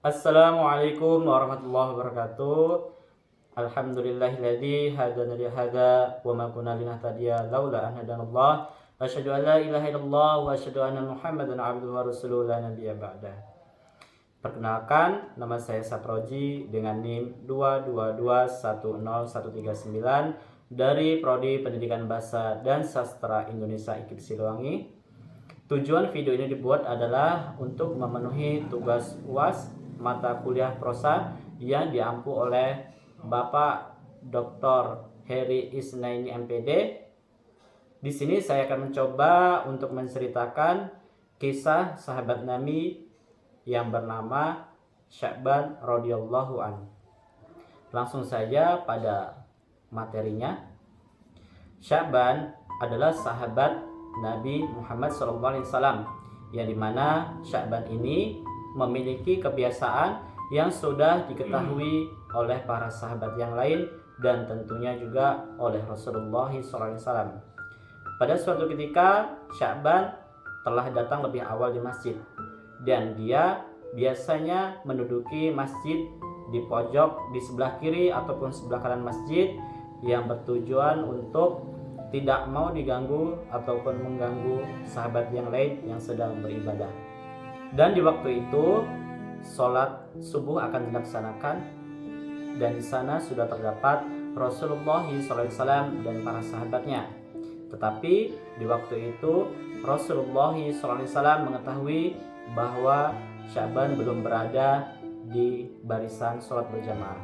Assalamualaikum warahmatullahi wabarakatuh. Alhamdulillahilladzi hadana li hadza wa ma kunna linahtadiya laula an hadanallah. Asyhadu an la ilaha illallah wa asyhadu anna Muhammadan abduhu wa rasuluhu la nabiyya ba'da. Perkenalkan, nama saya Saproji dengan NIM 222101139 dari Prodi Pendidikan Bahasa dan Sastra Indonesia IKIP Siliwangi. Tujuan video ini dibuat adalah untuk memenuhi tugas UAS mata kuliah prosa yang diampu oleh Bapak Dr. Heri Isnaini MPD. Di sini saya akan mencoba untuk menceritakan kisah sahabat Nabi yang bernama Sya'ban radhiyallahu an. Langsung saja pada materinya. Sya'ban adalah sahabat Nabi Muhammad SAW, yang dimana Sya'ban ini memiliki kebiasaan yang sudah diketahui oleh para sahabat yang lain dan tentunya juga oleh Rasulullah SAW. Pada suatu ketika Sya'ban telah datang lebih awal di masjid, dan dia biasanya menduduki masjid di pojok di sebelah kiri ataupun sebelah kanan masjid, yang bertujuan untuk tidak mau diganggu ataupun mengganggu sahabat yang lain yang sedang beribadah. Dan di waktu itu sholat subuh akan dilaksanakan, dan di sana sudah terdapat Rasulullah SAW dan para sahabatnya. Tetapi di waktu itu Rasulullah SAW mengetahui bahwa Sya'ban belum berada di barisan sholat berjamaah.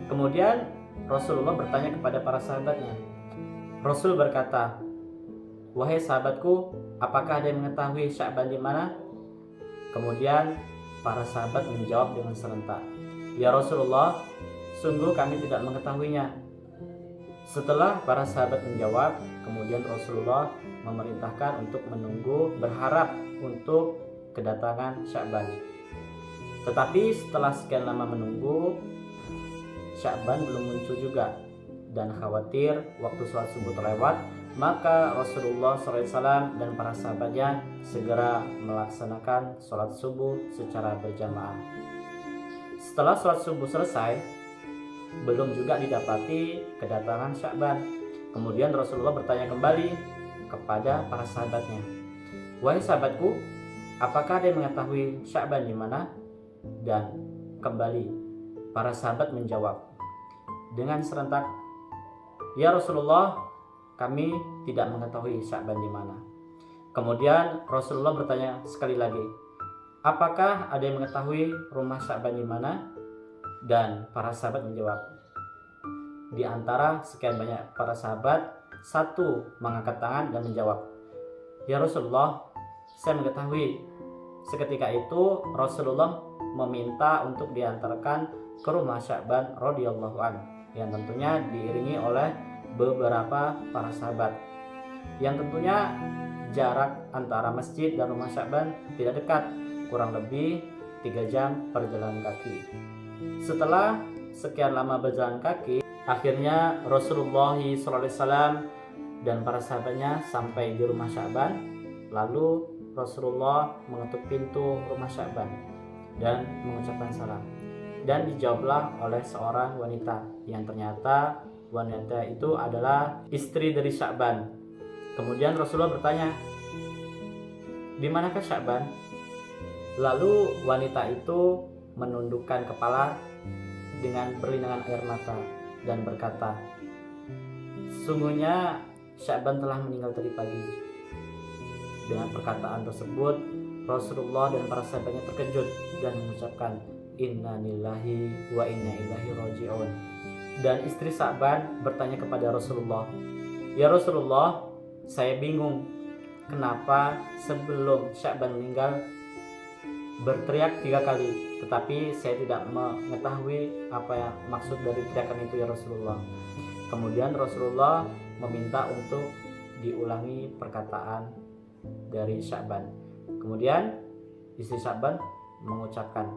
Kemudian Rasulullah bertanya kepada para sahabatnya. Rasul berkata, "Wahai sahabatku, apakah ada yang mengetahui Sya'ban di mana?" Kemudian para sahabat menjawab dengan serentak, "Ya Rasulullah, sungguh kami tidak mengetahuinya." Setelah para sahabat menjawab, kemudian Rasulullah memerintahkan untuk menunggu, berharap untuk kedatangan Sya'ban. Tetapi setelah sekian lama menunggu, Sya'ban belum muncul juga. Dan khawatir waktu sholat subuh terlewat, maka Rasulullah SAW dan para sahabatnya segera melaksanakan sholat subuh secara berjamaah. Setelah sholat subuh selesai, belum juga didapati kedatangan Sya'ban. Kemudian Rasulullah bertanya kembali kepada para sahabatnya, "Wahai sahabatku, apakah ada yang mengetahui Sya'ban di mana?" Dan kembali para sahabat menjawab dengan serentak, "Ya Rasulullah, kami tidak mengetahui Sya'ban di mana." Kemudian Rasulullah bertanya sekali lagi, "Apakah ada yang mengetahui rumah Sya'ban di mana?" Dan para sahabat menjawab. Di antara sekian banyak para sahabat, satu mengangkat tangan dan menjawab, "Ya Rasulullah, saya mengetahui." Seketika itu Rasulullah meminta untuk diantarkan ke rumah Sya'ban radhiyallahu anhu, yang tentunya diiringi oleh beberapa para sahabat, yang tentunya jarak antara masjid dan rumah Sya'ban tidak dekat, kurang lebih 3 jam perjalanan kaki. Setelah sekian lama berjalan kaki, akhirnya Rasulullah SAW dan para sahabatnya sampai di rumah Sya'ban. Lalu Rasulullah mengetuk pintu rumah Sya'ban dan mengucapkan salam. Dan dijawablah oleh seorang wanita, yang ternyata wanita itu adalah istri dari Sya'ban. Kemudian Rasulullah bertanya, "Di manakah Sya'ban?" Lalu wanita itu menundukkan kepala dengan berlinangan air mata dan berkata, "Sesungguhnya Sya'ban telah meninggal tadi pagi." Dengan perkataan tersebut, Rasulullah dan para sahabatnya terkejut dan mengucapkan, "Inna lillahi wa inna ilaihi raji'un." Dan istri Sya'ban bertanya kepada Rasulullah, "Ya Rasulullah, saya bingung, kenapa sebelum Sya'ban meninggal berteriak 3 kali, tetapi saya tidak mengetahui apa yang maksud dari teriakan itu, ya Rasulullah." Kemudian Rasulullah meminta untuk diulangi perkataan dari Sya'ban. Kemudian istri Sya'ban mengucapkan,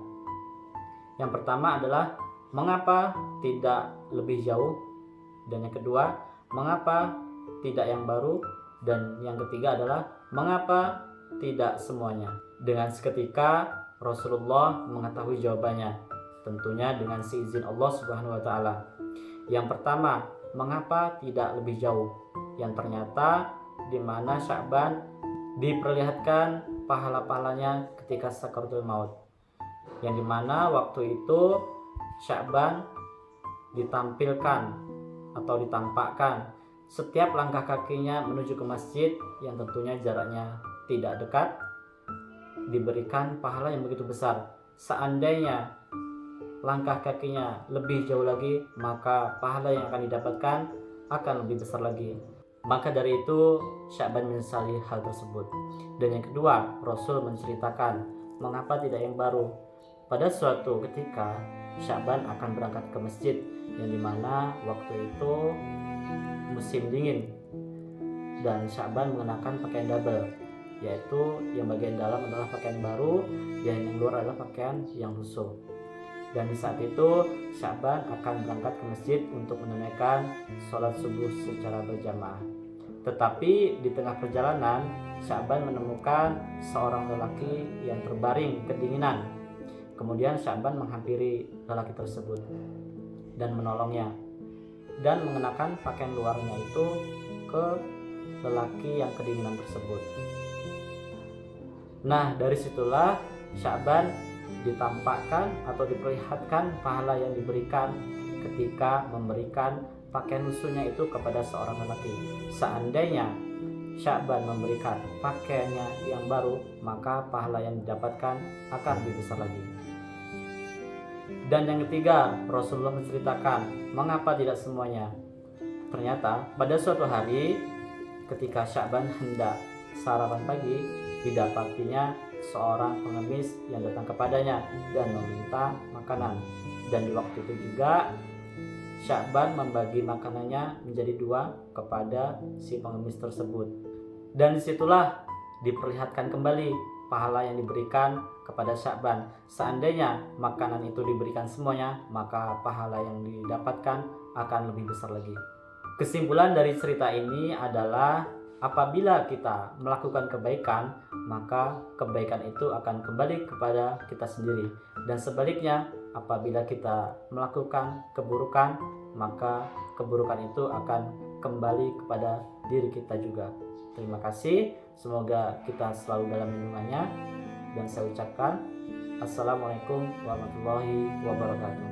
yang pertama adalah, "Mengapa tidak lebih jauh?" Dan yang kedua, "Mengapa tidak yang baru?" Dan yang ketiga adalah, "Mengapa tidak semuanya?" Dengan seketika Rasulullah mengetahui jawabannya, tentunya dengan seizin Allah Subhanahu wa taala. Yang pertama, mengapa tidak lebih jauh? Yang ternyata di mana Sya'ban diperlihatkan pahala-pahalanya ketika sakaratul maut. Yang dimana waktu itu Sya'ban ditampilkan atau ditampakkan setiap langkah kakinya menuju ke masjid yang tentunya jaraknya tidak dekat diberikan pahala yang begitu besar. Seandainya langkah kakinya lebih jauh lagi, maka pahala yang akan didapatkan akan lebih besar lagi. Maka dari itu Sya'ban menyesali hal tersebut. Dan yang kedua, Rasul menceritakan mengapa tidak yang baru. Pada suatu ketika Sya'ban akan berangkat ke masjid, yang dimana waktu itu musim dingin dan Sya'ban mengenakan pakaian double, yaitu yang bagian dalam adalah pakaian baru dan yang luar adalah pakaian yang lusuh. Dan di saat itu Sya'ban akan berangkat ke masjid untuk menunaikan sholat subuh secara berjamaah. Tetapi di tengah perjalanan Sya'ban menemukan seorang lelaki yang terbaring kedinginan. Kemudian Sya'ban menghampiri lelaki tersebut dan menolongnya dan mengenakan pakaian luarnya itu ke lelaki yang kedinginan tersebut. Nah, dari situlah Sya'ban ditampakkan atau diperlihatkan pahala yang diberikan ketika memberikan pakaian lusuhnya itu kepada seorang lelaki. Seandainya Sya'ban memberikan pakaiannya yang baru, maka pahala yang didapatkan akan lebih besar lagi. Dan yang ketiga, Rasulullah menceritakan mengapa tidak semuanya. Ternyata pada suatu hari ketika Sya'ban hendak sarapan pagi, didapatinya seorang pengemis yang datang kepadanya dan meminta makanan. Dan di waktu itu juga Sya'ban membagi makanannya menjadi 2 kepada si pengemis tersebut. Dan disitulah diperlihatkan kembali pahala yang diberikan kepada Sya'ban. Seandainya makanan itu diberikan semuanya, maka pahala yang didapatkan akan lebih besar lagi. Kesimpulan dari cerita ini adalah apabila kita melakukan kebaikan, maka kebaikan itu akan kembali kepada kita sendiri. Dan sebaliknya, apabila kita melakukan keburukan, maka keburukan itu akan kembali kepada diri kita juga. Terima kasih, semoga kita selalu dalam lindungannya. Dan saya ucapkan Assalamualaikum warahmatullahi wabarakatuh.